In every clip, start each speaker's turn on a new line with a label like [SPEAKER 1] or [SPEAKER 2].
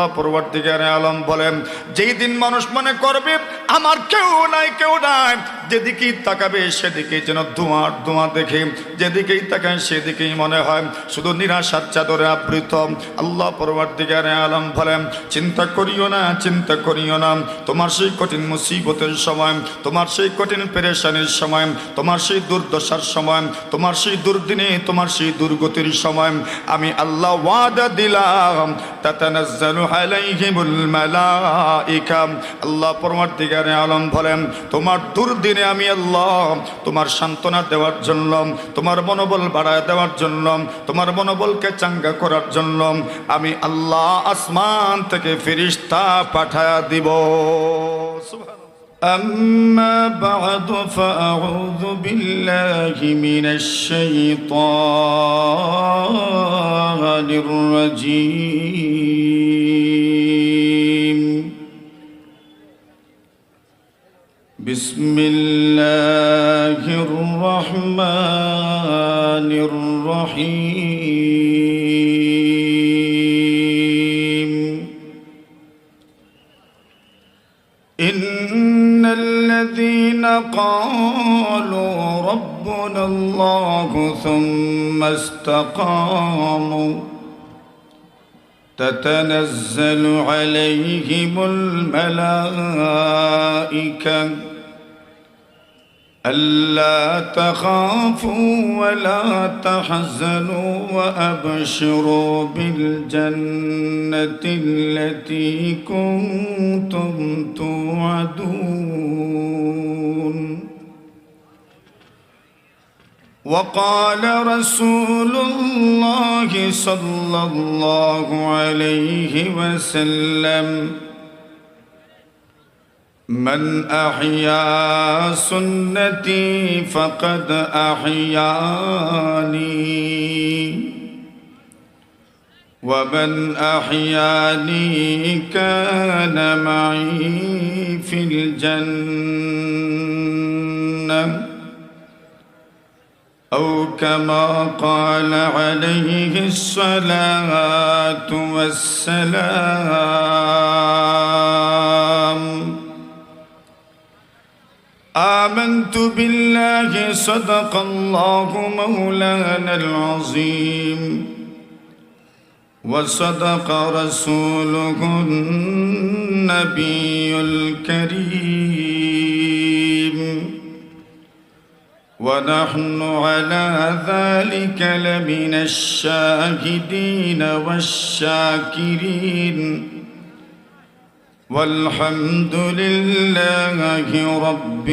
[SPEAKER 1] আল্লাহ পরবর্তীকারে আলম বলেন, যেই দিন মানুষ মনে করবে আমার কেউ নাই, যেদিকেই তাকাবে সেদিকেই যেন ধোঁয়ার ধোঁয়া দেখে, যেদিকেই তাকায় সেদিকেই মনে হয় শুধু নিরাশার চাদরে আবৃত। আল্লাহ পরবর্তীকারে আলম বলেন, চিন্তা করিও না, তোমার সেই কঠিন মুসিবতের সময়, তোমার সেই কঠিন পেরেশানির সময়, তোমার সেই দুর্দশার সময়, তোমার সেই দুর্দিনে, তোমার সেই দুর্গতির সময় আমি আল্লাহ ওয়াদা দিলাম, তাতানাজ্জালু আলাইহিমুল মালাইকা। আল্লাহ পরবর্তীকারে আলম বলেন, তোমার দুর্দিনে আমি আল্লাহ তোমার সান্ত্বনা দেওয়ার জন্য, তোমার মনোবল বাড়ায় দেওয়ার জন্য, তোমার মনোবলকে চাঙ্গা করার জন্য আমি আল্লাহ আসমান থেকে ফেরেশতা পাঠায়া দিব। أما بعد فأعوذ بالله من الشيطان الرجيم. بسم الله الرحمن الرحيم. إن الذين قالوا ربنا الله ثم استقاموا تتنزل عليهم الملائكة ألا تخافوا ولا تحزنوا وأبشروا بالجنة التي كنتم توعدون. وقال رسول الله صلى الله عليه وسلم: من أحيا سنتي فقد أحياني، ومن أحياني كان معي في الجنة، أو كما قال عليه الصلاة والسلام. آمنت بالله صدق الله مولانا العظيم، وصدق رسوله النبي الكريم، ونحن على ذلك لمن الشاهدين والشاكرين، والحمد لله رب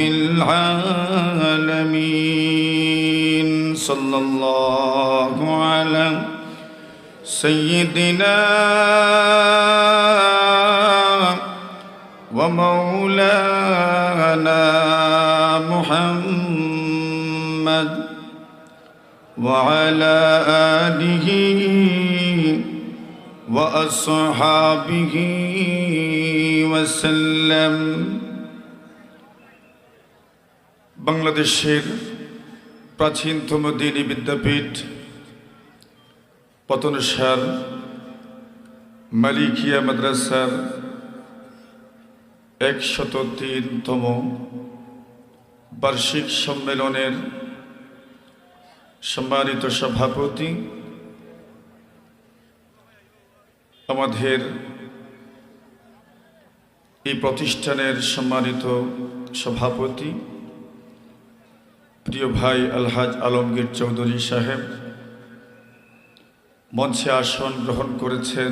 [SPEAKER 1] العالمين. صلى الله على سيدنا ومولانا محمد وعلى آله وأصحابه وسلم. বাংলাদেশের প্রাচীনতম দ্বীনি বিদ্যাপীঠ পতনসার মালিকিয়া মাদ্রাসার 103তম বার্ষিক সম্মেলনের সম্মানিত সভাপতি, আমাদের এই প্রতিষ্ঠানের সম্মানিত সভাপতি প্রিয় ভাই আলহাজ আলমগীর চৌধুরী সাহেব, মঞ্চে আসন গ্রহণ করেছেন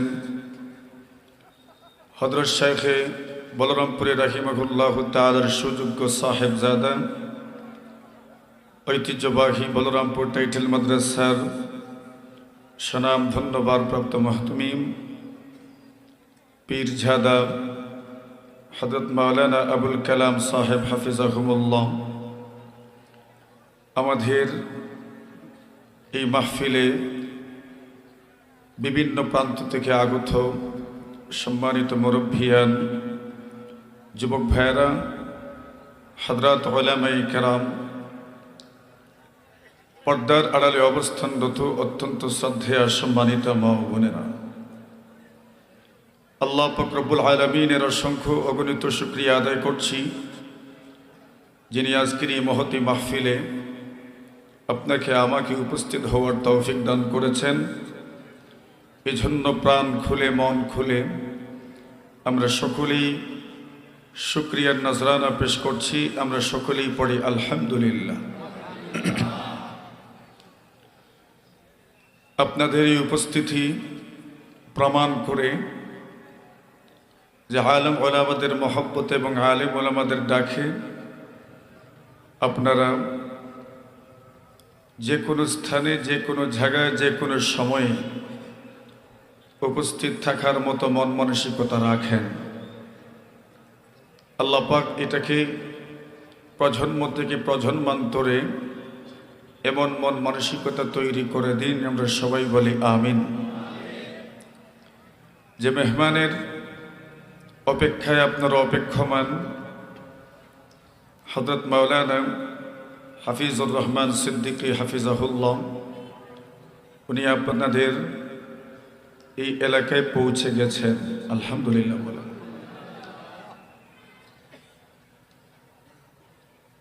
[SPEAKER 1] হযরত শাইখে বলরামপুরে রাহিমাহুল্লাহ তাআলার সুযোগ্য সাহেবজাদা, ঐতিহ্যবাহী বলরামপুর টাইটেল মাদ্রাসার সনাম ধন্যবাদপ্রাপ্ত মাহতুমিম পীরজাদা হযরত মাওলানা আবুল কালাম সাহেব হাফিজাহুমুল্লাহ, আমাদের এই মাহফিলে বিভিন্ন প্রান্ত থেকে আগত সম্মানিত মুরব্বিয়ান, যুবক ভাইয়েরা, হযরত উলামায়ে কেরাম, পর্দার আড়ালে অবস্থানরত অত্যন্ত শ্রদ্ধেয় সম্মানিত মা ও বোনেরা, আল্লাহ পাক রব্বুল আলামিনের অসংখ্য অগণিত শুকরিয়া আদায় করছি, যিনি আজকের এই মহতী মাহফিলে আপনাকে আমাকে উপস্থিত হওয়ার তৌফিক দান করেছেন। এজন্য প্রাণ খুলে মন খুলে আমরা সকলেই শুকরিয়ার নজরানা পেশ করছি। আমরা সকলেই পড়ি আলহামদুলিল্লাহ। আপনাদের এই উপস্থিতি প্রমাণ করে যে আলেম ওলামাদের মহব্বত এবং আলেম ওলামাদের ডাকে আপনারা যে কোনো স্থানে, যে কোনো জায়গায়, যে কোনো সময়ে উপস্থিত থাকার মতো মন মানসিকতা রাখেন। আল্লাহ পাক এটাকে প্রজন্ম থেকে প্রজন্মান্তরে এমন মন মানসিকতা তৈরি করে দিন, আমরা সবাই বলি আমিন। যে মেহমানের অপেক্ষায় আপনারা অপেক্ষমান, হযরত মাওলানা হাফিজুর রহমান সিদ্দিকী হাফিজাহুল্লাহ, উনি আপনাদের এই এলাকায় পৌঁছে গেছেন। আলহামদুলিল্লাহ বলেন।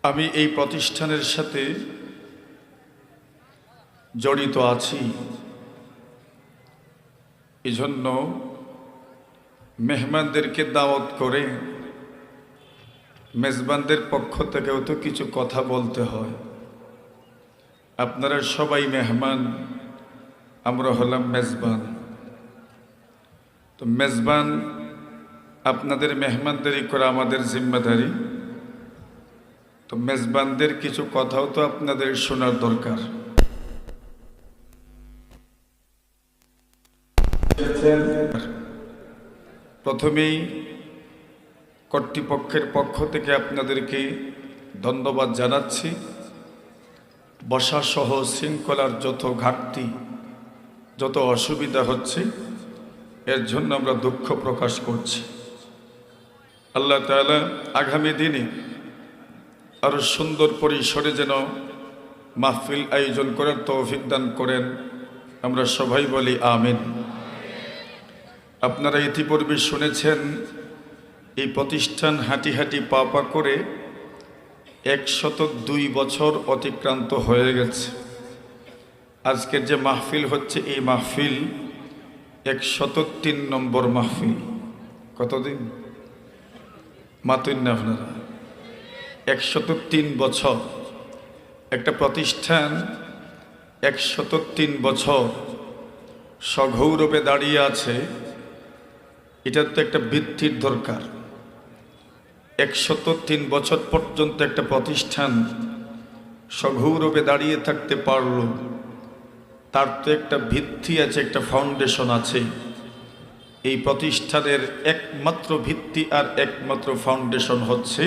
[SPEAKER 1] আমি এই প্রতিষ্ঠানের সাথে জড়িত আছি, এজন্য মেহমানদেরকে দাওয়াত করে মেজবানদের পক্ষ থেকেও তো কিছু কথা বলতে হয়। আপনারা সবাই মেহমান, আমরা হলাম মেজবান। তো মেজবান আপনাদের মেহমানদারি করা আমাদের জিম্মাদারি। তো মেজবানদের কিছু কথাও তো আপনাদের শোনার দরকার। প্রথমেই কর্তৃপক্ষের পক্ষ থেকে আপনাদেরকে ধন্যবাদ জানাচ্ছি। বসাসহ শৃঙ্খলার যত ঘাটতি, যত অসুবিধা হচ্ছে, এর জন্য আমরা দুঃখ প্রকাশ করছি। আল্লাহ তাআলা আগামী দিনে আরো সুন্দর পরিসরে যেন মাহফিল আয়োজন করার তৌফিক দান করেন, আমরা সবাই বলি আমিন। আপনারা ইতিপূর্বে শুনেছেন এই প্রতিষ্ঠান হাঁটি হাঁটি পা পা করে 102 বছর অতিক্রান্ত হয়ে গেছে। আজকের যে মাহফিল হচ্ছে, এই মাহফিল 103 নম্বর মাহফিল। কতদিন মাতুন না আপনারা? 103 বছর একটা প্রতিষ্ঠান 103 বছর সগৌরবে দাঁড়িয়ে আছে, এটার তো একটা বৃদ্ধির দরকার। 103 বছর পর্যন্ত একটা প্রতিষ্ঠান সগৌরবে দাঁড়িয়ে থাকতে পারল, তার তো একটা ভিত্তি আছে, একটা ফাউন্ডেশন আছে। এই প্রতিষ্ঠানের একমাত্র ভিত্তি আর একমাত্র ফাউন্ডেশন হচ্ছে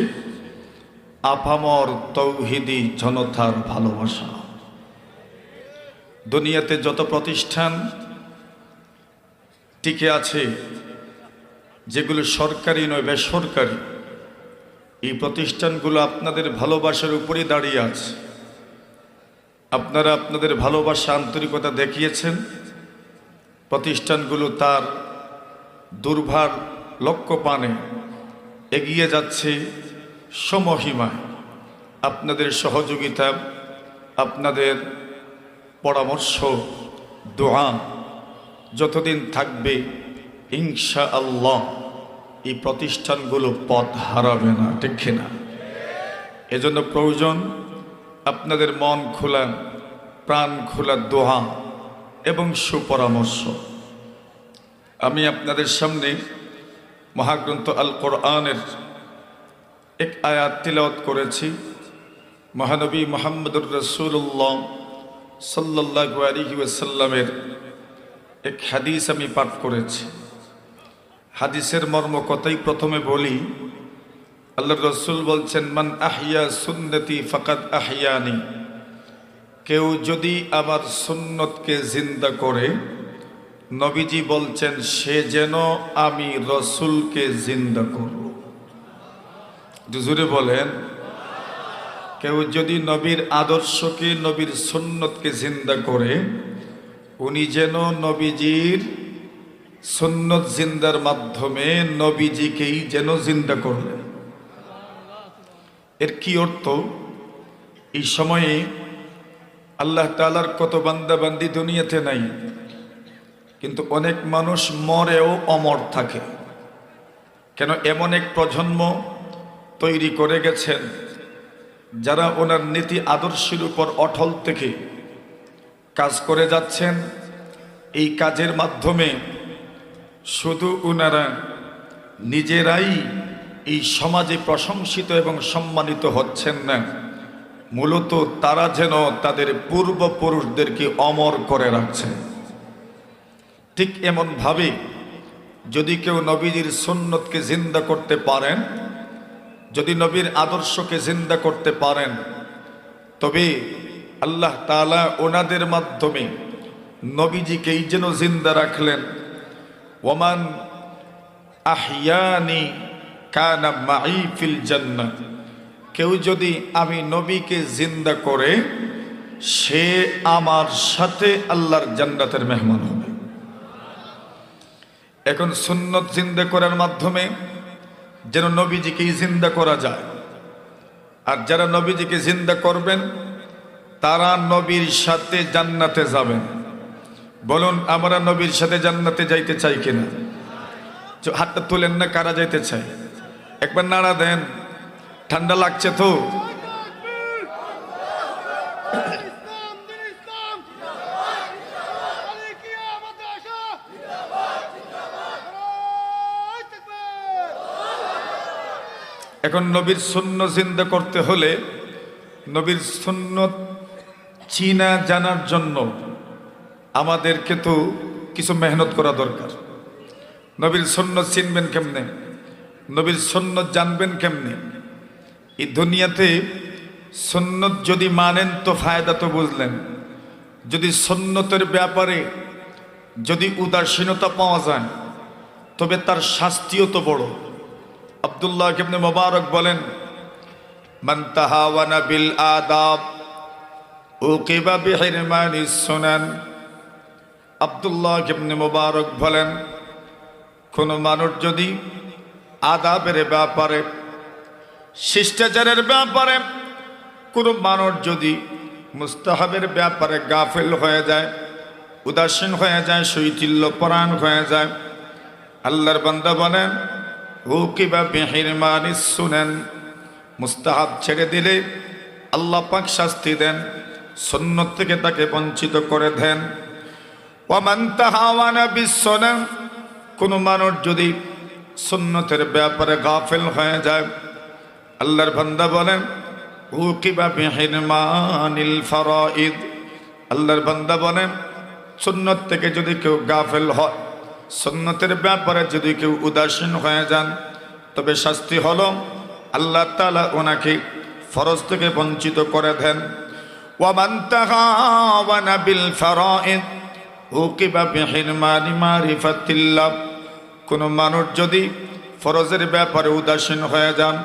[SPEAKER 1] আপামর তৌহিদি জনতার ভালোবাসা। দুনিয়াতে যত প্রতিষ্ঠান টিকে আছে, যেগুলো সরকারি নয় বেসরকারি, এই প্রতিষ্ঠানগুলো আপনাদের ভালোবাসার উপরেই দাঁড়িয়ে আছে। আপনারা আপনাদের ভালোবাসা আন্তরিকতা দেখিয়েছেন, প্রতিষ্ঠানগুলো তার দুর্ভার লক্ষ্যপানে এগিয়ে যাচ্ছে সমহিমায়। আপনাদের সহযোগিতা, আপনাদের পরামর্শ, দোয়া যতদিন থাকবে ইনশাআল্লাহ এই প্রতিষ্ঠানগুলো পথ হারাবে না, ঠিক না? এজন্য প্রয়োজন আপনাদের মন খোলা, প্রাণ খোলা দোয়া এবং সুপরামর্শ। আমি আপনাদের সামনে মহাগ্রন্থ আল কোরআনের এক আয়াত তিলাওয়াত করেছি। মহানবী মুহাম্মদুর রাসূলুল্লাহ সাল্লাল্লাহু আলাইহি ওয়াসাল্লামের এক হাদিস আমি পাঠ করেছি। হাদিসের মর্ম কথাই প্রথমে বলি। আল্লাহর রাসূল বলছেন, মান আহইয়া সুন্নতি ফাকাদ আহইয়ানি, কেউ যদি আমার সুন্নতকে জিন্দা করে, নবীজি বলছেন সে যেন আমি রাসূলকে জিন্দা করব। জোরে বলেন, কেউ যদি নবীর আদর্শকে, নবীর সুন্নতকে জিন্দা করে, উনি যেন নবীজির সুন্নত জিন্দার মাধ্যমে নবীজিকেই যেন জিন্দা করলেন। এর কি অর্থ? এই সময়ে আল্লাহ তাআলার কত বান্দা বান্দি দুনিয়াতে নাই, কিন্তু অনেক মানুষ মরেও অমর থাকে। কেন? এমন এক প্রজন্ম তৈরি করে গেছেন যারা ওনার নীতি আদর্শের উপর অটল থেকে কাজ করে যাচ্ছেন। এই কাজের মাধ্যমে শুধু ওনারা নিজেরাই এই সমাজে প্রশংসিত এবং সম্মানিত হচ্ছেন না, মূলত তারা যেন তাদের পূর্বপুরুষদেরকে অমর করে রাখছেন। ঠিক এমনভাবে যদি কেউ নবীজির সুন্নতকে জিন্দা করতে পারেন, যদি নবীর আদর্শকে জিন্দা করতে পারেন, তবে আল্লাহ তাআলা ওনাদের মাধ্যমে নবীজিকেই যেন জিন্দা রাখলেন। ওমান আহিয়ানি কানা মাই ফিল জান্নাহ, কেউ যদি আমি নবীকে জিন্দা করে, সে আমার সাথে আল্লাহর জান্নাতের মেহমান হবে। এখন সুন্নত জিন্দা করার মাধ্যমে যেন নবীজিকেই জিন্দা করা যায়। আর যারা নবীজিকে জিন্দা করবেন তারা নবীর সাথে জান্নাতে যাবেন। বলুন, আমরা নবীর সাথে জান্নাতে যাইতে চাই কিনা? হাতটা তুলেন না, কারা যাইতে চাই? একবার নাড়া দেন, ঠান্ডা লাগছে তো। এখন নবীর সুন্নত জিন্দা করতে হলে নবীর সুন্নত চিনা জানার জন্য আমাদেরকে তো কিছু মেহনত করা দরকার। নবীর সুন্নত চিনবেন কেমনে? নবীর সুন্নত জানবেন কেমনে? এই দুনিয়াতে সুন্নত যদি মানেন তো ফায়দা তো বুঝলেন। যদি সুন্নতের ব্যাপারে যদি উদাসীনতা পাওয়া যায় তবে তার শাস্তিও তো বড়। আব্দুল্লাহ ইবনে মুবারক বলেন, মান তাহাওয়ানা বিল আদাব উকিবা বিহিরমানিস সুনান। আব্দুল্লাহ ইবনে মুবারক বলেন, কোন মানুষ যদি আদাবের ব্যাপারে, শিষ্টাচারের ব্যাপারে, কোন মানুষ যদি মুস্তাহাবের ব্যাপারে গাফিল হয়ে যায়, উদাসীন হয়ে যায়, শৈথিল্য পরায়ণ হয়ে যায়, আল্লাহর বান্দা বলেন উকিবা বিহিরমানিস সুনান, মুস্তাহাব ছেড়ে দিলে আল্লাহ পাক শাস্তি দেন, সুন্নত থেকে তাকে বঞ্চিত করে দেন। ওয়া মান তাহাওয়ানা বিস সুনান, কোন মানুষ যদি সুন্নতের ব্যাপারে গাফিল হয়ে যায়, আল্লাহর বান্দা বলেন উকিবা বিহিরমানিল ফারাইদ, আল্লাহর বান্দা বলেন সুন্নত থেকে যদি কেউ গাফিল হয়, সুন্নতের ব্যাপারে যদি কেউ উদাসীন হয়ে যান, তবে শাস্তি হলো আল্লাহ তাআলা ওনাকে ফরজ থেকে বঞ্চিত করে দেন। ওয়া মান তাহাওয়ানা বিল ফারাইদ উকিবা বিহিরমানি মারিফাতিল্লাহ, কোন মানুষ যদি ফরজের ব্যাপারে উদাসীন হয়ে যান,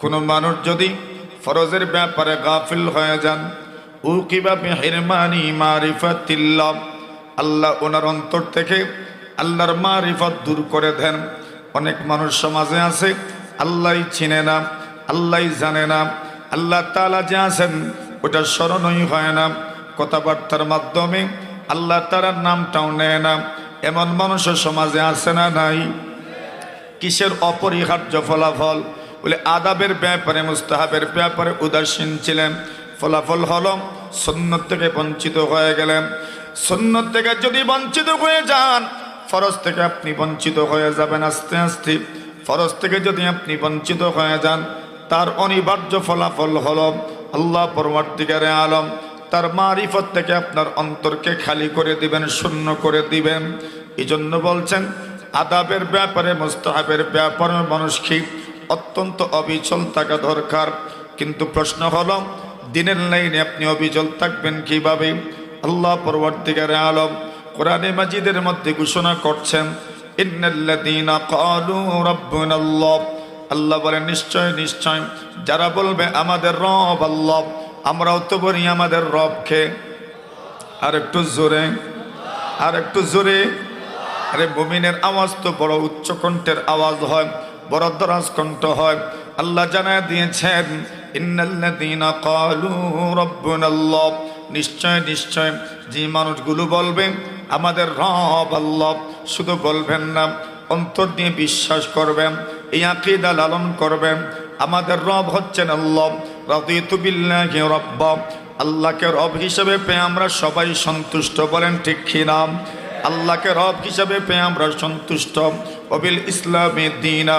[SPEAKER 1] কোন মানুষ যদি ফরজের ব্যাপারে গাফিল হয়ে যান, উকিবা বিহিরমানি মারিফাতিল্লাহ, আল্লাহ ওনার অন্তর থেকে আল্লাহর মারিফত দূর করে দেন। অনেক মানুষ সমাজে আছে আল্লাহই চিনে না, আল্লাহই জানে না, আল্লাহ তাআলা যে আছেন ওটা স্মরণই হয় না, কথাবার্তার মাধ্যমে আল্লাহ তাআলার নামটাও নেয় না। এমন মানুষের সমাজে আছে না নাই? কিসের অপরিহার্য ফলাফল? বলে আদাবের ব্যাপারে, মুস্তাহাবের ব্যাপারে উদাসীন ছিলেন, ফলাফল হলো সুন্নত থেকে বঞ্চিত হয়ে গেলেন। সুন্নত থেকে যদি বঞ্চিত হয়ে যান, ফরজ থেকে আপনি বঞ্চিত হয়ে যাবেন আস্তে আস্তে। ফরজ থেকে যদি আপনি বঞ্চিত হয়ে যান, তার অনিবার্য ফলাফল হলো আল্লাহ পরবর্তীকারে আলম তার মারিফত থেকে আপনার অন্তরকে খালি করে দিবেন, শূন্য করে দিবেন। এই জন্য বলছেন আদাবের ব্যাপারে, মুস্তাহাবের ব্যাপারে মানুষকে অত্যন্ত অবিচল থাকা দরকার। কিন্তু প্রশ্ন হলো দিনের লাইনে আপনি অবিচল থাকবেন কিভাবে? আল্লাহ পরবর্তীকারে আলম কোরআনে মাজিদের মধ্যে ঘোষণা করছেন, ইন্নাল্লাযীনা ক্বালু রাব্বুনাল্লাহ, আল্লাহ বলেন নিশ্চয় নিশ্চয় যারা বলবে আমাদের রব আল্লাহ, আমরাও তো বলি আমাদের রবকে। আর একটু জোরে, আর একটু জোরে, আরে মুমিনের আওয়াজ তো বড় উচ্চ কণ্ঠের আওয়াজ হয়, বড় দরাজ কণ্ঠ হয়। আল্লাহ জানায় দিয়েছেন, ইন্নাল্লাযীনা ক্বালু রাব্বুনাল্লাহ, নিশ্চয় নিশ্চয় যে মানুষগুলো বলবে আমাদের রব আল্লাহ, শুধু বলবেন না, অন্তর দিয়ে বিশ্বাস করবেন, এই আকীদা লালন করবেন, আমাদের রব হচ্ছেন আল্লাহ। রাদিতু বিল্লাহি রাব্বা, আল্লাহকে রব হিসেবে পেয়ে আমরা সবাই সন্তুষ্ট, বলেন ঠিক কি না? আল্লাহকে রব হিসাবে পেয়ে আমরা সন্তুষ্ট। ওবিল ইসলামে দীনা,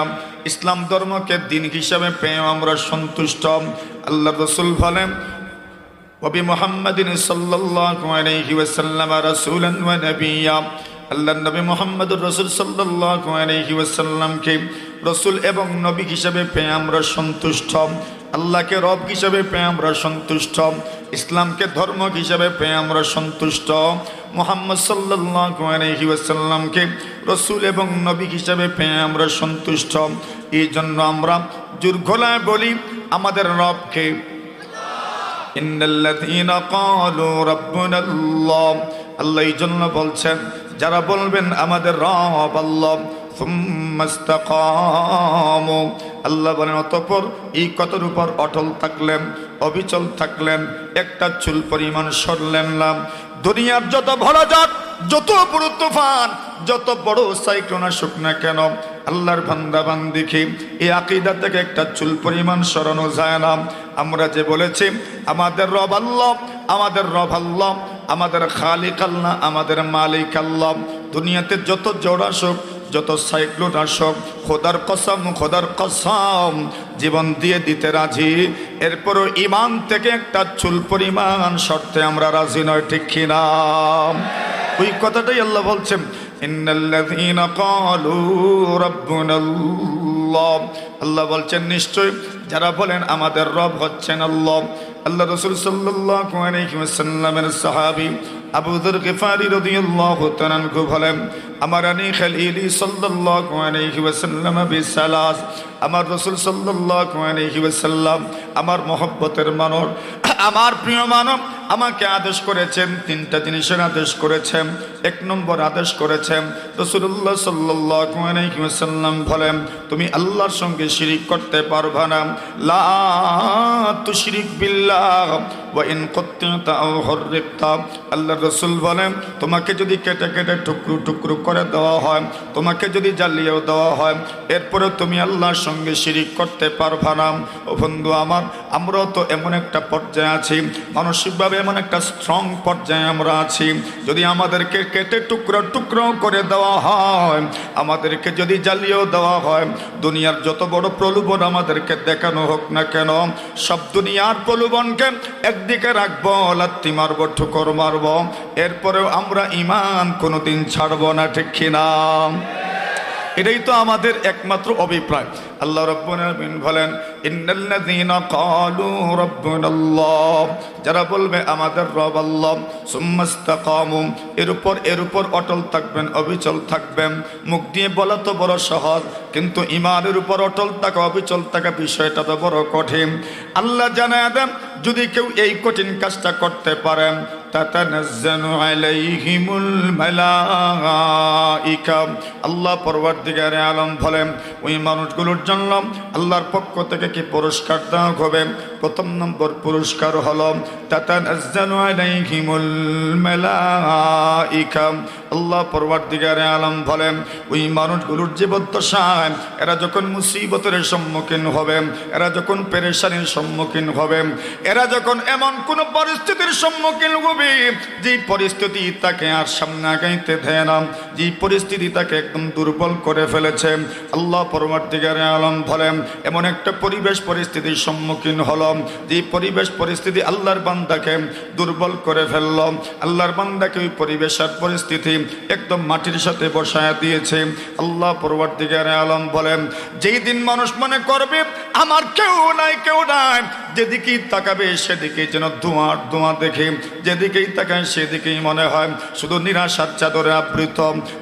[SPEAKER 1] ইসলাম ধর্মকে দিন হিসাবে পেয়ে আমরা সন্তুষ্ট। আল্লাহ রাসূল বলেন, ওবি মুহাম্মাদিন সাল্লাল্লাহু আলাইহি ওয়াসাল্লাম রাসূলান ওয়া নাবিয়্যা, আল্লাহ নবী মুহাম্মদুর রাসূল সাল্লাল্লাহু আলাইহি ওয়াসাল্লামকে রাসূল এবং নবী হিসাবে পেয়ে আমরা সন্তুষ্ট। আল্লাহকে রব হিসাবে পেয়ে আমরা সন্তুষ্ট। ইসলামকে ধর্ম হিসাবে পেয়ে আমরা সন্তুষ্ট। মুহাম্মদ সাল্লাল্লাহু আলাইহি ওয়াসাল্লামকে রাসূল এবং নবী হিসাবে পেয়ে আমরা সন্তুষ্ট। এই জন্য আমরা জোর গলায় বলি আমাদের রবকে, ইন্নাল্লাযীনা ক্বালু রাব্বুনাল্লাহ, আল্লাহ এই জন্য বলছেন যারা বলবেন আমাদের রব আল্লাহ, সুম্মা ইসতাকামু, আল্লাহ বলেন অতঃপর এই কথার উপর অটল থাকলেন, অবিচল থাকলেন, একটা চুল পরিমাণ সরলেন না। দুনিয়ার যত বড় ঝড়, যত বড় তুফান, যত বড় সাইক্লোন আসুক না কেন, আল্লাহর বান্দা বান্দিকে এই আকীদা থেকে একটা চুল পরিমাণ সরানো যায় না। আমরা যে বলেছি আমাদের রব আল্লাহ, আমাদের রব আল্লাহ, আমাদের খালিক আল্লাহ, আমাদের মালিক আল্লাহ, দুনিয়াতে যত ঝড় আসুক, যত সাইক্লোন আসুক, খোদার কসম জীবন দিয়ে দিতে রাজি। এরপরও ইমান থেকে একটা চুল পরিমাণ শর্তে আমরা রাজি নয়, ঠিক কিনা? ওই কথাটাই আল্লাহ বলছেন, ইন্নাল্লাযীনা ক্বালু রাব্বুনাল্লাহ, আল্লাহ বলছেন নিশ্চয় যারা বলেন আমাদের রব হচ্ছেন আল্লাহ। আল্লাহ রাসূল সাল্লাল্লাহু আলাইহি ওয়াসাল্লামের সাহাবী আবু যর গিফারি রাদিয়াল্লাহু তাআলা আনহু বলেন, আমারানি খলিলি সাল্লাল্লাহু আলাইহি ওয়াসাল্লাম বিসালাস, আমার রাসূল সাল্লাল্লাহু আলাইহি ওয়াসাল্লাম আমার মহব্বতের মানুষ, আমার প্রিয় মানব, আমাকে আদেশ করেছেন তিনটা জিনিসের আদেশ করেছেন। এক নম্বর আদেশ করেছেন, রাসূলুল্লাহ সাল্লাল্লাহু আলাইহি ওয়াসাল্লাম বলেন তুমি আল্লাহর সঙ্গে শিরিক করতে পারবে না। লা তুশরিক বিল্লাহ ওয়া ইন কুত্তা আও হুররিকতা, আল্লাহর রাসূল বলেন তোমাকে যদি কেটে কেটে টুকরো টুকরো করে দেওয়া হয়, তোমাকে যদি জ্বালিয়েও দেওয়া হয়, এরপরে তুমি আল্লাহর সঙ্গে শিরিক করতে পারবে না। ও বন্ধু আমার, আমরাও তো এমন একটা পর্যায়ে আছি, মানসিকভাবে এমন একটা স্ট্রং পর্যায়ে আমরা আছি, যদি আমাদেরকে কেটে টুকরো টুকরো করে দেওয়া হয়, আমাদেরকে যদি জ্বালিয়েও দেওয়া হয়, দুনিয়ার যত বড় প্রলোভন আমাদেরকে দেখানো হোক না কেন, সব দুনিয়ার প্রলোভনকে একদিকে রাখবো, লাত্তি মারবো, ঠুকর মারবো, এরপরেও আমরা ঈমান কোনোদিন ছাড়বো না, ঠিক কিনা? এটাই তো আমাদের একমাত্র অভিপ্রায়। আল্লাহ রাব্বুল আলামিন বলেন, ইন্নাল্লাযীনা ক্বালু রাব্বুনাল্লাহ, যারা বলবে আমাদের রব আল্লাহ, সুম্মা ইসতাকামু, এর উপর অটল থাকবেন, অবিচল থাকবেন। মুখ দিয়ে বলা তো বড় সহজ, কিন্তু ঈমানের উপর অটল থাকা, অবিচল থাকা বিষয়টা তো বড় কঠিন। আল্লাহ জানায় দেন যদি কেউ এই কঠিন কাজটা করতে পারেন, তাতানাজ্জালু আলাইহিমুল মালাইকা, আল্লাহ পরওয়ারদিগারে আলম বলেন ওই মানুষগুলোর জন্য আল্লাহর পক্ষ থেকে কি পুরস্কার দেওয়া হবে? প্রথম নম্বর পুরস্কার হলো তাতানাজ্জালু আলাইহিমুল মালাইকা, আল্লাহ পরওয়ারদিগারে আলম বলেন ওই মানুষগুলোর জীবদ্দশায় এরা যখন মুসিবতের সম্মুখীন হবে, এরা যখন পেরেশানির সম্মুখীন হবে, এরা যখন এমন কোন পরিস্থিতির সম্মুখীন হবে যে পরিস্থিতি তাকে আর সামনে আগাইতে দেয় না, যে পরিস্থিতি তাকে একদম দুর্বল করে ফেলেছে, আল্লাহ পরওয়ারদিগারে আলম বলেন এমন একটা পরিবেশ পরিস্থিতির সম্মুখীন হলো, যে পরিবেশ পরিস্থিতি আল্লাহর বান্দাকে দুর্বল করে ফেলল, আল্লাহর বান্দাকে ওই পরিবেশ আর পরিস্থিতি একদম মাটির সাথে বসায় দিয়েছে। আল্লাহ পরওয়ারদিগারে আলম বলেন যেই দিন মানুষ মনে করবে আমার কেউ নাই, যেদিকেই তাকাবে সেদিকেই যেন ধোঁয়ার ধোঁয়া দেখে, যেদিকেই তাকায় সেদিকেই মনে হয় শুধু নিরাশার চাদরে আবৃত।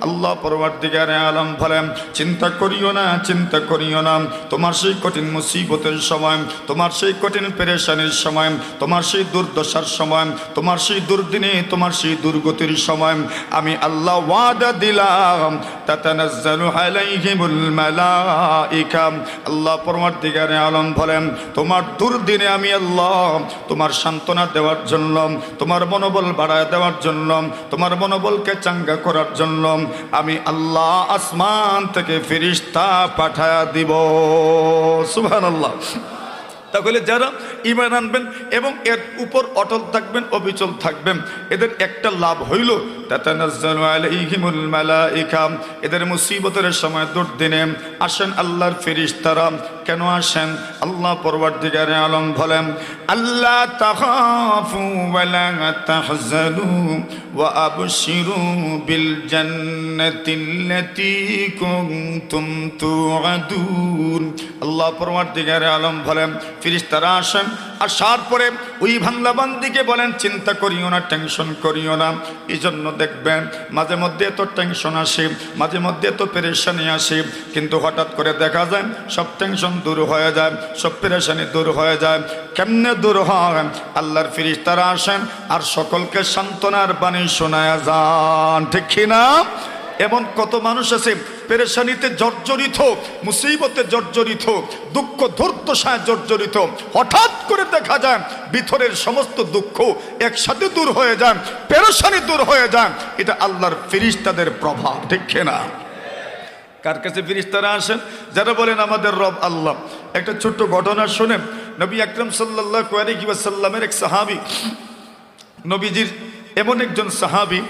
[SPEAKER 1] আল্লাহ পরওয়ারদিগারে আলম বলেন, চিন্তা করিও না, চিন্তা করিও না, তোমার সেই কঠিন মুসিবতের সময়, তোমার সেই কঠিন পেরেশানির সময়, তোমার সেই দুর্দশার সময়, তোমার সেই দুর্দিনে, তোমার সেই দুর্গতির সময় আমি আল্লাহ ওয়াদা দিলাম, তাতানাজ্জালু আলাইহিমুল মালাইকা। আল্লাহ পরওয়ারদিগারে আলম বলেন, তোমার দুর্দিনে আমি আল্লাহ তোমার সান্ত্বনা দেওয়ার জন্য, তোমার মনোবল বাড়ায় দেওয়ার জন্য, তোমার মনোবলকে চাঙ্গা করার জন্য আমি আল্লাহ আসমান থেকে ফেরেশতা পাঠায়া দিব। সুবহানাল্লাহ। তাহলে যারা ঈমান আনবেন এবং এর উপর অটল থাকবেন, অবিচল থাকবেন, এদের একটা লাভ হইল তাতানাজ্জালু আলাইহিমুল মালাইকা। এদের মুসিবতের সময় দুর্দিনে আসেন আল্লাহর ফেরেশতারা। কেন আসেন? আল্লাহ পরওয়ারদিগারে আলম বলেন, আল্লাহ তাখাফু ওয়া লা তাহজানু ওয়া আবশিরু বিল জান্নাতিল্লাতী কুনতুম তুআদুন। আল্লাহ পরওয়ারদিগারে আলম বলেন, ফেরেশতারা আসেন, আসার পরে ওই বান্দা বান্দিকে বলেন, চিন্তা করিও না, টেনশন করিও না। এই জন্য দেখবেন মাঝে মধ্যে এত টেনশন আসে, মাঝে মধ্যে এত পেরেশানি আসে, কিন্তু হঠাৎ করে দেখা যায় সব টেনশন দূর হয়ে যায়, সব পেরেশানি দূর হয়ে যায়। কেমনে দূর হয়? আল্লাহর ফেরেশতারা আসেন আর সকলকে সান্ত্বনার বাণী শোনায় যান, ঠিক কিনা? এমন কত মানুষ আছে পেরেশানিতে জর্জরিত, মুসিবতে জর্জরিত, দুঃখ দুর্দশায় জর্জরিত, হঠাৎ করে দেখা যায় ভিতরের সমস্ত দুঃখ একসাথে দূর হয়ে যায়, পেরেশানি দূর হয়ে যায়। এটা আল্লাহর ফেরেশতাদের প্রভাব, ঠিক না? কার কাছে ফেরেশতারা আসেন? যারা বলেন আমাদের রব আল্লাহ। একটা ছোট্ট ঘটনা শুনেন। নবী আকরাম সাল্লাল্লাহু আলাইহি ওয়াসাল্লামের এক সাহাবী, নবীজির এমন একজন সাহাবী,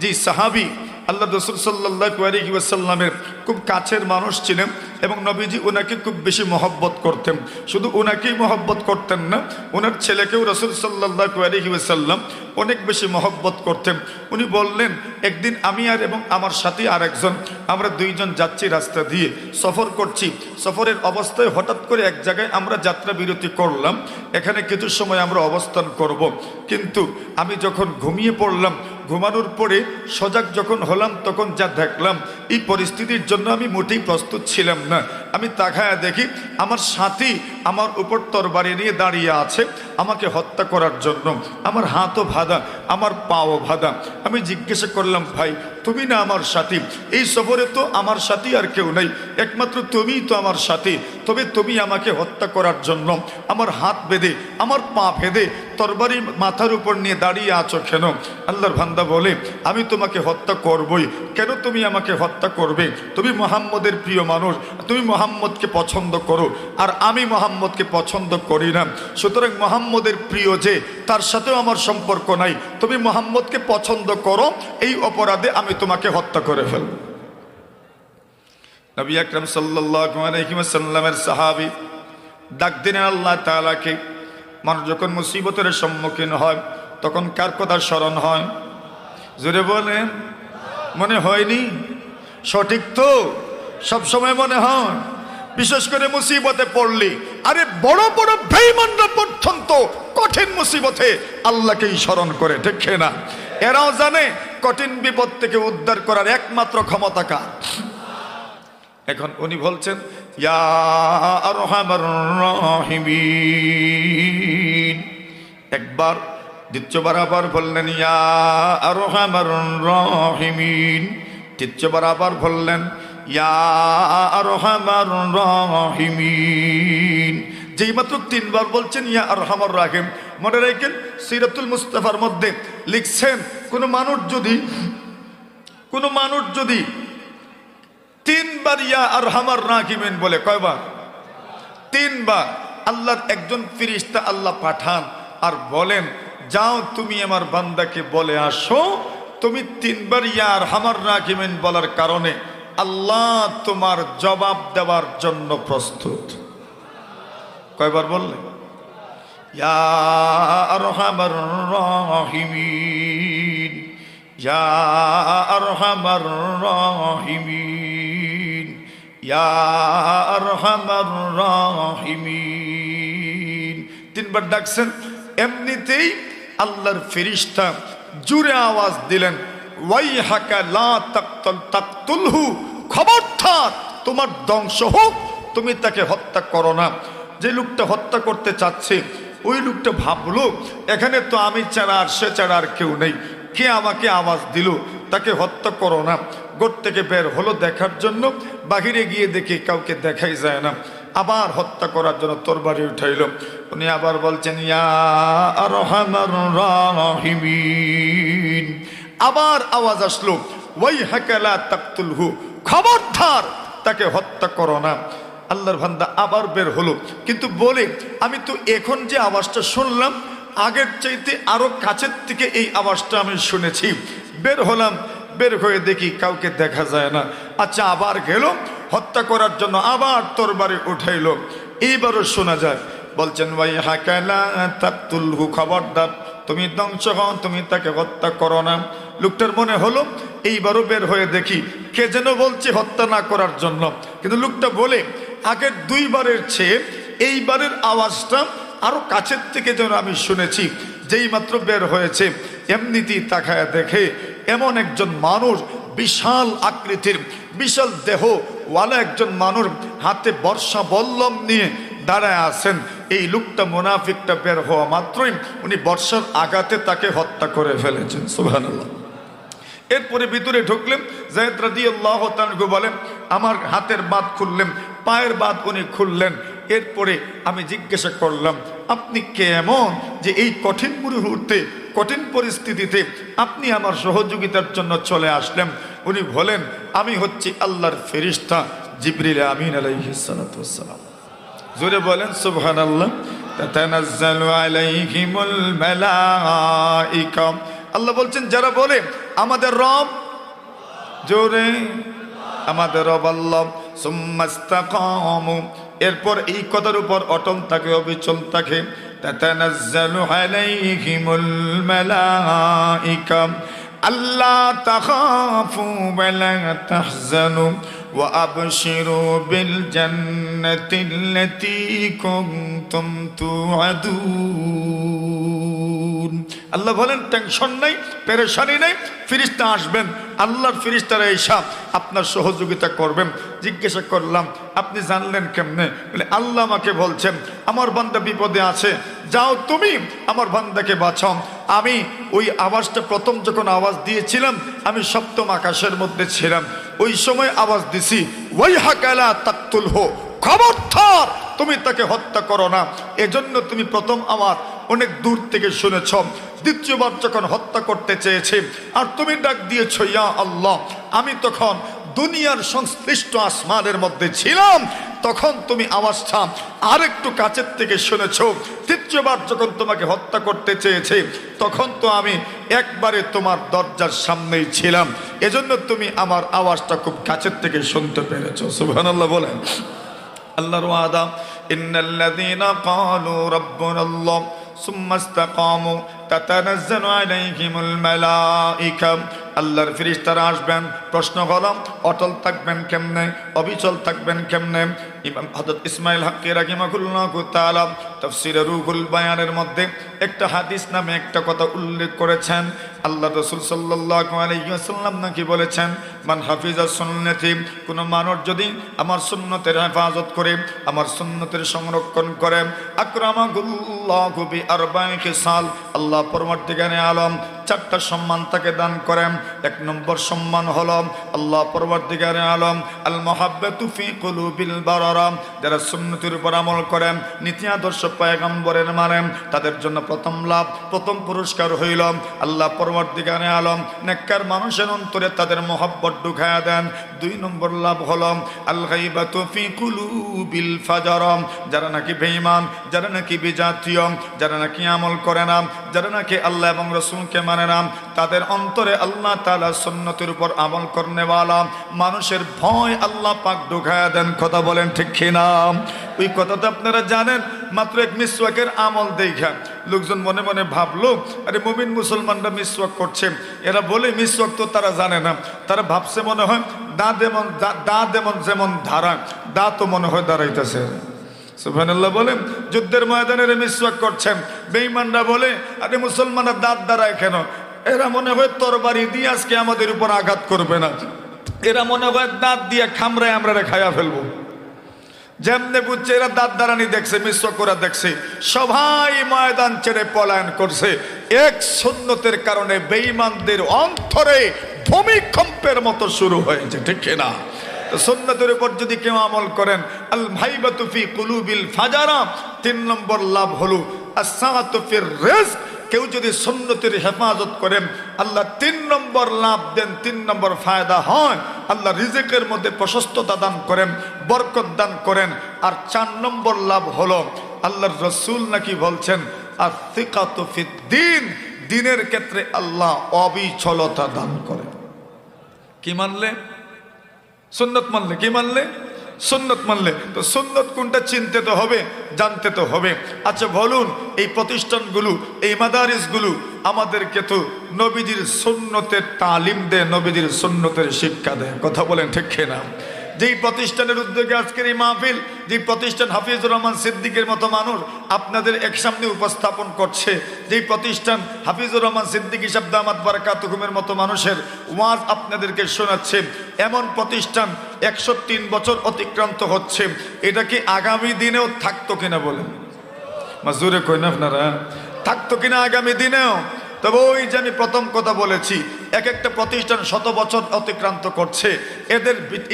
[SPEAKER 1] যে সাহাবী আল্লাহ রাসূল সাল্লাল্লাহু আলাইহি ওয়াসাল্লামের খুব কাছের মানুষ ছিলেন এবং নবীজি ওনাকে খুব বেশি মহব্বত করতেন। শুধু ওনাকেই মহব্বত করতেন না, ওনার ছেলেকেও রাসূল সাল্লাল্লাহু আলাইহি ওয়াসাল্লাম অনেক বেশি মহব্বত করতেন। উনি বললেন, একদিন আমি আর এবং আমার সাথী আরেকজন, আমরা দুইজন যাচ্ছি রাস্তা দিয়ে, সফর করছি। সফরের অবস্থায় হঠাৎ করে এক জায়গায় আমরা যাত্রা বিরতি করলাম, এখানে কিছু সময় আমরা অবস্থান করব। কিন্তু আমি যখন ঘুমিয়ে পড়লাম, ঘুমানোর পরে সজাগ যখন হলাম, তখন যা দেখলাম, এই পরিস্থিতির জন্য আমি মোটেই প্রস্তুত ছিলাম না। আমি তাকায়া দেখি আমার সাথী আমার উপর তরবারি নিয়ে দাঁড়িয়ে আছে আমাকে হত্যা করার জন্য। আমার হাতও বাঁধা, আমার পাও বাঁধা। আমি জিজ্ঞাসা করলাম, ভাই তুমি না আমার সাথী? এই সফরে তো আমার সাথী আর কেউ নেই, একমাত্র তুমিই তো আমার সাথী, তবে তুমি আমাকে হত্যা করার জন্য আমার হাত বেঁধে, আমার পা বেঁধে তরবারি মাথার উপর নিয়ে দাঁড়িয়ে আছো কেন? আল্লাহর বান্দা বলে, আমি তোমাকে হত্যা করবই। কেন তুমি আমাকে হত্যা করবে? তুমি মুহাম্মদের প্রিয় মানুষ, তুমি মুহাম্মদকে পছন্দ করো, আর আমি মুহাম্মদকে পছন্দ করি না। সুতরাং মুহাম্মদের প্রিয় যে, তার সাথেও আমার সম্পর্ক নাই। তুমি মুহাম্মদকে পছন্দ করো, এই অপরাধে আমি তোমাকে হত্যা করে ফেলব। নবী আকরাম সাল্লাল্লাহু আলাইহি ওয়াসাল্লামের সাহাবী ডাক দিলেন আল্লাহ তাআলাকে। মানুষ যখন মুসিবতের সম্মুখীন হয় তখন কার কথা স্মরণ হয়? জোরে বলেন, মনে হয়নি? সঠিক তো? সবসময় মনে হয়, বিশেষ করে মুসিবতে পড়লি। আরে বড় বড় বেঈমানরা পর্যন্ত কঠিন মুসিবতে আল্লাহকেই স্মরণ করে, ঠিক না? এরাও জানে কঠিন বিপদ থেকে উদ্ধার করার একমাত্র ক্ষমতা কার। এখন উনি বলছেন, ইয়া আরহামার রাহিমিন। একবার, দ্বিতীয়বার আবার বললেন ইয়া আরহামার রাহিমিন। তৃতীয়বার আবার বললেন ইয়া আরহামার রাহিমিন। যেই মাত্র তিনবার বলছেন ইয়া আরহামার রাহিম, মনে রাখেন সিরাতুল মুস্তাফার মধ্যে লিখছেন, কোনো মানুষ যদি তিনবার ইয়া আরহামার রাহিমিন বলে, কয়বার? তিনবার। আল্লাহর একজন ফেরেশতা আল্লাহ পাঠান আর বলেন, যাও তুমি আমার বান্দাকে বলে আসো, তুমি তিনবার ইয়া আরহামার রাহিমিন বলার কারণে আল্লাহ তোমার জবাব দেওয়ার জন্য প্রস্তুত। কয়বার বললে? ইয়া আরহামার রাহিমিন, ইয়া আরহামার রাহিমিন, ইয়া আরহামার রাহিমিন। তিনবার ডাকছেন। এমনিতেই আল্লাহর ফেরেশতা জোরে আওয়াজ দিলেন, ওয়াইহাকা লা তাকতুলহু, খবরদার তোমার ধ্বংস হোক, তুমি তাকে হত্যা করো না। যে লোকটা হত্যা করতে চাচ্ছে ওই লোকটা ভাবলো এখানে তো আমি ছাড়া আর সে ছাড়া আর কেউ নেই, কে আমাকে আওয়াজ দিল, তাকে হত্যা করো না। গোট থেকে বের হলো দেখার জন্য, বাহিরে গিয়ে দেখি কাউকে দেখাই যায় না। আবার হত্যা করার জন্য তরবারি উঠাইল। উনি আবার বলছেন, ইয়া আরহামার রাহিমিন। আবার আওয়াজ আসলো, ওয়াইহাকা লা তাকতুলহু, খবরদার তাকে হত্যা করো না। আল্লাহর বান্দা আবার বের হলো, কিন্তু বলে আমি তো এখন যে আওয়াজটা শুনলাম আগের চাইতে আরো কাছের থেকে এই আওয়াজটা আমি শুনেছি। বের হলাম, বের হয়ে দেখি কাউকে দেখা যায় না। আচ্ছা, আবার গেল হত্যা করার জন্য, আবার তরবারি উঠাইলো, এইবারও শোনা যায়। বলছেন, ওয়াইহাকা লা তাকতুলহু, খবরদার তুমি ধ্বংস হও, তুমি তাকে হত্যা করো না। লোকটার মনে হলো এইবারও বের হয়ে দেখি কে যেন বলছে হত্যা না করার জন্য, কিন্তু লোকটা বলে আগের দুইবারের চেয়ে এইবারের আওয়াজটা আরো কাছের থেকে যেন আমি শুনেছি। যেই মাত্র বের হয়েছে এমনিতেই তাকায় দেখে এমন একজন মানুষ, বিশাল আকৃতির, বিশাল দেহ ওয়ালা একজন মানুষ, হাতে বর্ষা বল্লম নিয়ে দাঁড়ায় আছেন। এই লোকটা মুনাফিকটা বের হওয়া মাত্রই উনি বর্ষার আঘাতে তাকে হত্যা করে ফেলেছেন। সুবহানাল্লাহ। এরপরে ভিতরে ঢুকলেন, যায়েদ রাদিয়াল্লাহু তাআলা বলেন আমার হাতের বাঁধ খুললেন, পায়ের বাঁধ উনি খুললেন। এরপরে আমি জিজ্ঞাসা করলাম, আপনি কেমন যে এই কঠিন মুহূর্তে, কঠিন পরিস্থিতিতে আপনি আমার সহযোগিতার জন্য চলে আসলেন? উনি বলেন, আমি হচ্ছি আল্লাহর ফেরেশতা জিবরিল আমিন আলাইহিস সালাতু ওয়াস সালাম। জোরে বলেন সুবহানাল্লাহ। তাতানাজ্জালু আলাইহিমুল মালাইকা। আল্লাহ বলছেন যারা বলে আমাদের রব, জোরে আমাদের রব আল্লাহ, সুম্মাস্তাকামু, এরপর এই কথার উপর অটল থাকে, অবিচল থাকে। তাতানাজ্জালু আলাইহিমুল মালাইকা আল্লা তাখাফু ওয়া লা তাহজানু ওয়া আবশিরু বিল জান্নাতিল্লাতী কুনতুম তুআদুন। আল্লাহ বলেন টেনশন নাই, পেরেশানি নাই, ফেরেশতা আসবেন, আল্লাহর ফেরেশতারা এসে আপনার সহযোগিতা করবেন। জিজ্ঞাসা করলাম আপনি জানলেন কেমনে? বলে আল্লাহ আমাকে বলছেন আমার বান্দা বিপদে আছে, যাও তুমি আমার বান্দাকে বাঁচাও। আমি ওই আওয়াজটা প্রথম যখন আওয়াজ দিয়েছিলাম আমি সপ্তম আকাশের মধ্যে ছিলাম, ওই সময় আওয়াজ দিছি ওয়াইহাকা লা তাকতুলহু, খবরদার তুমি তাকে হত্যা করো না। এজন্য তুমি প্রথম আওয়াজ অনেক দূর থেকে শুনেছ, দ্বিতীয়বার যখন হত্যা করতে চেয়েছে আর তুমি ডাক দিয়েছ ইয়া আল্লাহ, আমি তখন দুনিয়ার সংশ্লিষ্ট আসমানের মধ্যে ছিলাম, তখন তুমি আওয়াজটা আরেকটু কাছের থেকে শুনেছ। তৃতীয়বার যখন তোমাকে হত্যা করতে চেয়েছে তখন তো আমি একবারে তোমার দরজার সামনেই ছিলাম, এজন্য তুমি আমার আওয়াজটা খুব কাছের থেকে শুনতে পেরেছো। সুবহানাল্লাহ বলেন। আল্লাহর ওয়াদা, ইন্নাল্লাযীনা ক্বালু রাব্বুনাল্লাহ সুম্মা ইসতাকামু তাতানাজ্জালু আলাইহিমুল মালাইকা। আল্লাহর ফেরেশতারা আসবেন, প্রশ্ন হলো অটল থাকবেন কেমনে, অবিচল থাকবেন কেমনে? ইমাম হযরত ইসমাঈল হাক্কি রাহিমাহুল্লাহু তাআলা তাফসীরে রূহুল বায়ানের মধ্যে একটা হাদিস নামে একটা কথা উল্লেখ করেছেন। আল্লাহ রাসূল সাল্লাল্লাহু আলাইহি ওয়াসাল্লাম নাকি বলেছেন, মান হাফিজা সুন্নতি, কোন মানুষ যদি আমার সুন্নতের হেফাজত করে, আমার সুন্নতের সংরক্ষণ করে, আকরামাহুল্লাহু বিআরবা'i খিসাল, আল্লাহ পরবর্তীকালে আলম চারটা সম্মান তাকে দান করেন। এক নম্বর সম্মান হলো আল্লাহ পরবর্তীকালে আলম আল মুহাব্বাতু ফি কুলুবিল বারারা, যারা সুন্নতের উপর আমল করেন, নীতি আদর্শ পয়গম্বরের মানেন, তাদের জন্য প্রথম লাভ, প্রথম পুরস্কার হইল আল্লাহ পরবর্তীকালে আলম নেককার মানুষের অন্তরে তাদের মহব্বত ঢুকায়া দেন। দুই নম্বর লাভ হলো আল গায়বাতু ফি কুলুবিল ফাজার, যারা নাকি বেঈমান, যারা নাকি বিজাতীয়, যারা নাকি আমল করে না, যারা নাকি আল্লাহ এবং রাসূলকে মানে না, তাদের অন্তরে আল্লাহ তাআলা সুন্নতের উপর আমল করনেওয়ালা মানুষের ভয় আল্লাহ পাক ঢুকায়া দেন। কথা বলেন ঠিক কিনা? ওই কথাটা আপনারা জানেন, মাত্র এক মিসওয়াকের আমল দেখা লোকজন মনে মনে ভাবলো আরে মুমিন মুসলমানরা মিসওয়াক করছে, এরা বলে মিসওয়াক তো তারা জানে না, তারা ভাবছে মনে হয় দাঁত যেমন যেমন ধারা, দাঁতও মনে হয় দাঁড়াইতেছে। সুবহানাল্লাহ বলেন। যুদ্ধের ময়দানে মিসওয়াক করছেন, বেঈমানরা বলে আরে মুসলমানরা দাঁত দাঁড়ায় কেন? এরা মনে হয় তরবারি দিয়ে আজকে আমাদের উপর আঘাত করবে না, এরা মনে হয় দাঁত দিয়ে খামড়ায় আমরা খায়া ফেলবো। যেমনে বুঝছে এরা দাঁত দাঁড়ানি দেখছে, মিসওয়াক করা দেখছে, সবাই ময়দান ছেড়ে পলায়ন করছে। এক সুন্নতের কারণে বেঈমানদের অন্তরে ভূমিকম্পের মতো শুরু হয়েছে, ঠিক কিনা? তো সুন্নতের উপর যদি কেউ আমল করেন, আল মাইবাতু ফি কুলুবিল ফাজারা, 3 নম্বর লাভ হলো আস-সাআতু ফির রিজক। কেউ যদি সুন্নতের হেফাজত করেন, আল্লাহ 3 নম্বর লাভ দেন, 3 নম্বর ফায়দা হয়, আল্লাহ রিজিকের মধ্যে প্রশস্ততা দান করেন, বরকত দান করেন। আর 4 নম্বর লাভ হলো আল্লাহর রাসূল নাকি বলছেন আস-সিকাতু ফিদ-দ্বীন, দ্বীনের ক্ষেত্রে আল্লাহ অবিচলতা দান করেন। কি মানলে? সুন্নত মানলে। কি মানলে? সুন্নত মানলে। তো সুন্নত কোনটা চিনতে তো হবে, জানতে তো হবে। আচ্ছা বলুন, এই প্রতিষ্ঠানগুলো, এই মাদারিসগুলো আমাদেরকে তো নবীজির সুন্নতের তালিম দেয়, নবীজির সুন্নতের শিক্ষা দেয়। কথা বলেন ঠিক কিনা? যেই প্রতিষ্ঠানের উদ্যোগে আজকের এই মাহফিল, যে প্রতিষ্ঠান হাফিজুর রহমান সিদ্দিকের মতো মানুষ আপনাদের এক সামনে উপস্থাপন করছে, যেই প্রতিষ্ঠান হাফিজুর রহমান সিদ্দিকী সাহেব দামাত বারাকাতুহুমের মতো মানুষের ওয়াজ আপনাদেরকে শোনাচ্ছে, এমন প্রতিষ্ঠান 103 বছর অতিক্রান্ত হচ্ছে, এটা কি আগামী দিনেও থাকতো কিনা বলেন? মাজুরে কই না আপনারা, থাকতো কিনা আগামী দিনেও? তবে ওই যে আমি প্রথম কথা বলেছি, এক একটা প্রতিষ্ঠান 100 বছর অতিক্রান্ত করছে,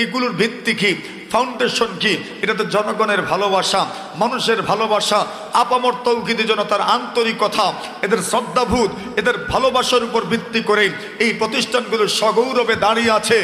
[SPEAKER 1] এগুলোর ভিত্তি কি, ফাউন্ডেশন কি? এটা তো জনগণের ভালোবাসা, মানুষের ভালোবাসা, আপামর তৌহিদি জনতার আন্তরিকতা, এদের শ্রদ্ধাভূত, এদের ভালোবাসার উপর ভিত্তি করে এই প্রতিষ্ঠানগুলো সগৌরবে দাঁড়িয়ে আছে।